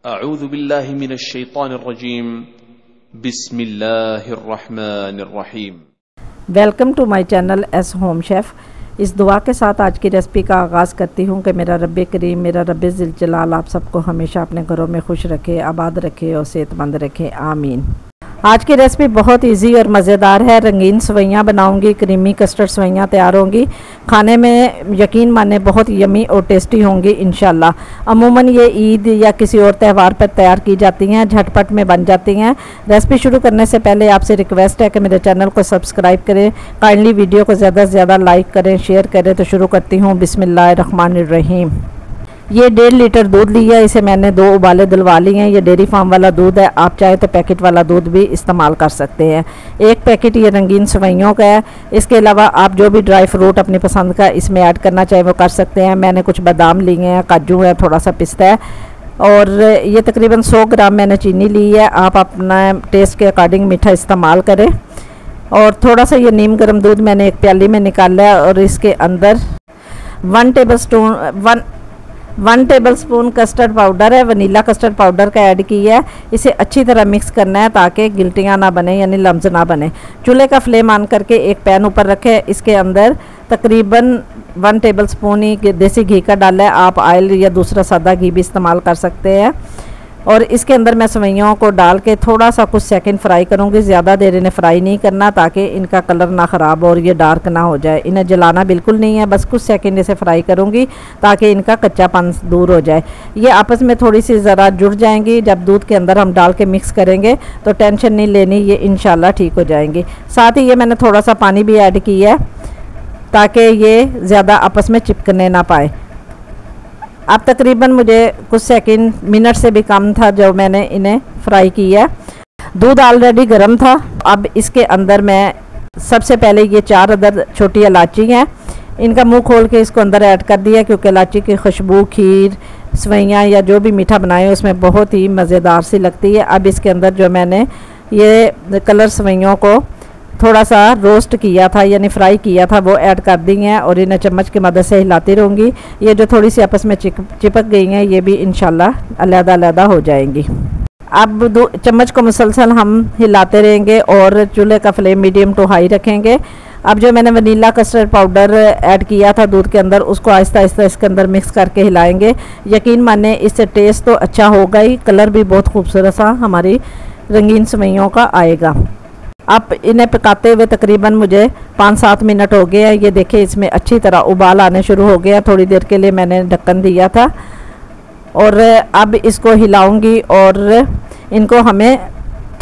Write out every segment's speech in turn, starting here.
अऊज़ु बिल्लाहि मिनश्शैतानिर्रजीम बिस्मिल्लाहिर्रहमानिर्रहीम। Welcome to my channel S home chef. इस दुआ के साथ आज की रेसिपी का आगाज़ करती हूँ कि मेरा रब्बे करीम, मेरा रब्बे ज़िल जलाल आप सबको हमेशा अपने घरों में खुश रखे, आबाद रखे और सेहतमंद रखे, आमीन। आज की रेसिपी बहुत इजी और मज़ेदार है। रंगीन सेवइयाँ बनाऊंगी, क्रीमी कस्टर्ड सेवइयाँ तैयार होंगी। खाने में यकीन माने बहुत यमी और टेस्टी होंगी इंशाल्लाह। अमूमन ये ईद या किसी और त्यौहार पर तैयार की जाती हैं, झटपट में बन जाती हैं। रेसिपी शुरू करने से पहले आपसे रिक्वेस्ट है कि मेरे चैनल को सब्सक्राइब करें, काइंडली वीडियो को ज़्यादा से ज़्यादा लाइक करें, शेयर करें। तो शुरू करती हूँ। बिस्मिल्लाहिर्रहमानिर्रहीम। ये 1.5 लीटर दूध लिया, इसे मैंने 2 उबाले दिलवा लिए हैं। ये डेयरी फार्म वाला दूध है, आप चाहे तो पैकेट वाला दूध भी इस्तेमाल कर सकते हैं। 1 पैकेट ये रंगीन सेवइयों का है। इसके अलावा आप जो भी ड्राई फ्रूट अपनी पसंद का इसमें ऐड करना चाहे वो कर सकते हैं। मैंने कुछ बादाम लिए हैं, काजू है, थोड़ा सा पिस्ता है और ये तकरीबन 100 ग्राम मैंने चीनी ली है। आप अपना टेस्ट के अकॉर्डिंग मीठा इस्तेमाल करें। और थोड़ा सा ये नीम गर्म दूध मैंने एक प्याली में निकाला है और इसके अंदर 1 टेबल स्पून कस्टर्ड पाउडर है, वनीला कस्टर्ड पाउडर का ऐड किया है। इसे अच्छी तरह मिक्स करना है ताकि गिल्टियाँ ना बने, यानी लम्स ना बने। चूल्हे का फ्लेम ऑन करके एक पैन ऊपर रखें। इसके अंदर तकरीबन 1 टेबल स्पून ही देसी घी का डाला है। आप ऑयल या दूसरा सादा घी भी इस्तेमाल कर सकते हैं। और इसके अंदर मैं सेवइयों को डाल के थोड़ा सा कुछ सेकंड फ्राई करूँगी। ज़्यादा देर इन्हें फ्राई नहीं करना ताकि इनका कलर ना ख़राब हो और ये डार्क ना हो जाए। इन्हें जलाना बिल्कुल नहीं है, बस कुछ सेकंड इसे फ्राई करूँगी ताकि इनका कच्चापन दूर हो जाए। ये आपस में थोड़ी सी ज़रा जुड़ जाएंगी। जब दूध के अंदर हम डाल के मिक्स करेंगे तो टेंशन नहीं लेनी, ये इंशाल्लाह ठीक हो जाएंगी। साथ ही ये मैंने थोड़ा सा पानी भी ऐड किया है ताकि ये ज़्यादा आपस में चिपकने ना पाए। अब तकरीबन मुझे कुछ सेकंड, मिनट से भी कम था जो मैंने इन्हें फ्राई किया। दूध ऑलरेडी गर्म था। अब इसके अंदर मैं सबसे पहले ये 4 अदद छोटी इलायची हैं, इनका मुंह खोल के इसको अंदर ऐड कर दिया क्योंकि इलायची की खुशबू खीर, सेवइयाँ या जो भी मीठा बनाए उसमें बहुत ही मज़ेदार सी लगती है। अब इसके अंदर जो मैंने ये कलर सेवइयों को थोड़ा सा रोस्ट किया था यानी फ्राई किया था वो ऐड कर दी हैं और इन्हें चम्मच की मदद से हिलाती रहूँगी। ये जो थोड़ी सी आपस में चिपक गई हैं ये भी इंशाल्लाह अलग-अलग हो जाएंगी। अब चम्मच को मुसलसल हम हिलाते रहेंगे और चूल्हे का फ्लेम मीडियम टू हाई रखेंगे। अब जो मैंने वनीला कस्टर्ड पाउडर ऐड किया था दूध के अंदर उसको आहिस्ता आहिस्ता इसके अंदर मिक्स करके हिलाएंगे। यकीन माने इससे टेस्ट तो अच्छा होगा ही, कलर भी बहुत खूबसूरत सा हमारी रंगीन सेवइयों का आएगा। अब इन्हें पकाते हुए तकरीबन मुझे 5-7 मिनट हो गए हैं। ये देखिए इसमें अच्छी तरह उबाल आने शुरू हो गया। थोड़ी देर के लिए मैंने ढक्कन दिया था और अब इसको हिलाऊंगी और इनको हमें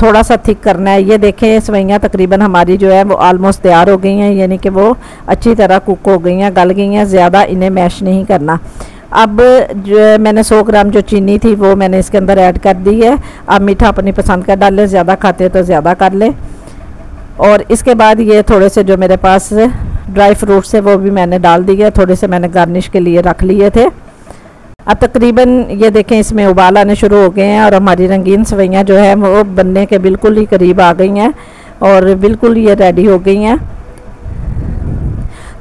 थोड़ा सा थिक करना है। ये देखें सेवइयाँ तकरीबन हमारी जो है वो आलमोस्ट तैयार हो गई हैं, यानी कि वो अच्छी तरह कुक हो गई हैं, गल गई हैं। ज़्यादा इन्हें मैश नहीं करना। अब जो मैंने 100 ग्राम जो चीनी थी वो मैंने इसके अंदर ऐड कर दी है। अब मीठा अपनी पसंद का डाल लें, ज़्यादा खाते तो ज़्यादा कर लें। और इसके बाद ये थोड़े से जो मेरे पास ड्राई फ्रूट्स है वो भी मैंने डाल दिए, थोड़े से मैंने गार्निश के लिए रख लिए थे। अब तकरीबन ये देखें इसमें उबाल आने शुरू हो गए हैं और हमारी रंगीन सेवइयाँ जो है वो बनने के बिल्कुल ही करीब आ गई हैं और बिल्कुल ये रेडी हो गई हैं।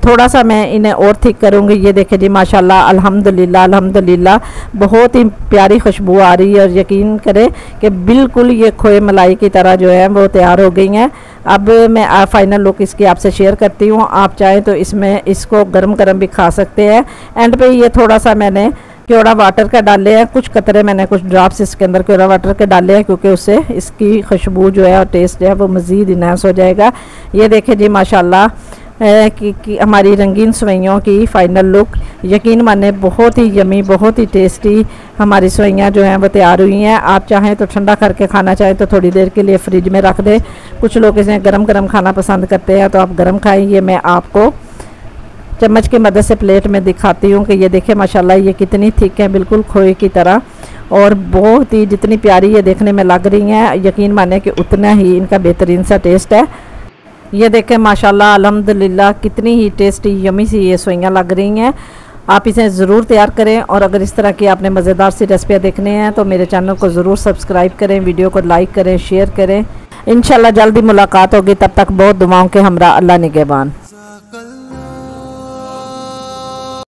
थोड़ा सा मैं इन्हें और थिक करूँगी। ये देखें जी माशाल्लाह अल्हम्दुलिल्लाह अल्हम्दुलिल्लाह बहुत ही प्यारी खुशबू आ रही है और यकीन करें कि बिल्कुल ये खोए मलाई की तरह जो है वो तैयार हो गई हैं। अब मैं फाइनल लुक इसकी आपसे शेयर करती हूँ। आप चाहें तो इसमें इसको गरम गरम भी खा सकते हैं। एंड पे ये थोड़ा सा मैंने क्योड़ा वाटर का डाले हैं, कुछ कतरे मैंने कुछ ड्रॉप्स इसके अंदर क्योड़ा वाटर के डाले हैं क्योंकि उससे इसकी खुशबू जो है और टेस्ट जो है वो मज़ीद इन्हांस हो जाएगा। ये देखें जी माशाल्लाह कि हमारी रंगीन सेवइयों की फ़ाइनल लुक यकीन माने बहुत ही यमी, बहुत ही टेस्टी हमारी सेवइयाँ जो हैं वो तैयार हुई हैं। आप चाहें तो ठंडा करके खाना चाहें तो थोड़ी देर के लिए फ्रिज में रख दें। कुछ लोग इसे गरम गरम खाना पसंद करते हैं तो आप गरम खाएं। ये मैं आपको चम्मच की मदद से प्लेट में दिखाती हूँ कि ये देखें माशाल्लाह ये कितनी थिक है, बिल्कुल खोए की तरह और बहुत ही जितनी प्यारी ये देखने में लग रही हैं यकीन माने कि उतना ही इनका बेहतरीन सा टेस्ट है। ये देखें माशाल्लाह अल्हम्दुलिल्लाह कितनी ही टेस्टी यमी सी ये सेवइयाँ लग रही हैं। आप इसे ज़रूर तैयार करें और अगर इस तरह की आपने मज़ेदार सी रेसिपियाँ देखने हैं तो मेरे चैनल को ज़रूर सब्सक्राइब करें, वीडियो को लाइक करें, शेयर करें। इंशाल्लाह जल्दी मुलाकात होगी, तब तक बहुत दुआओं के हमरा। अल्लाह निगहबान।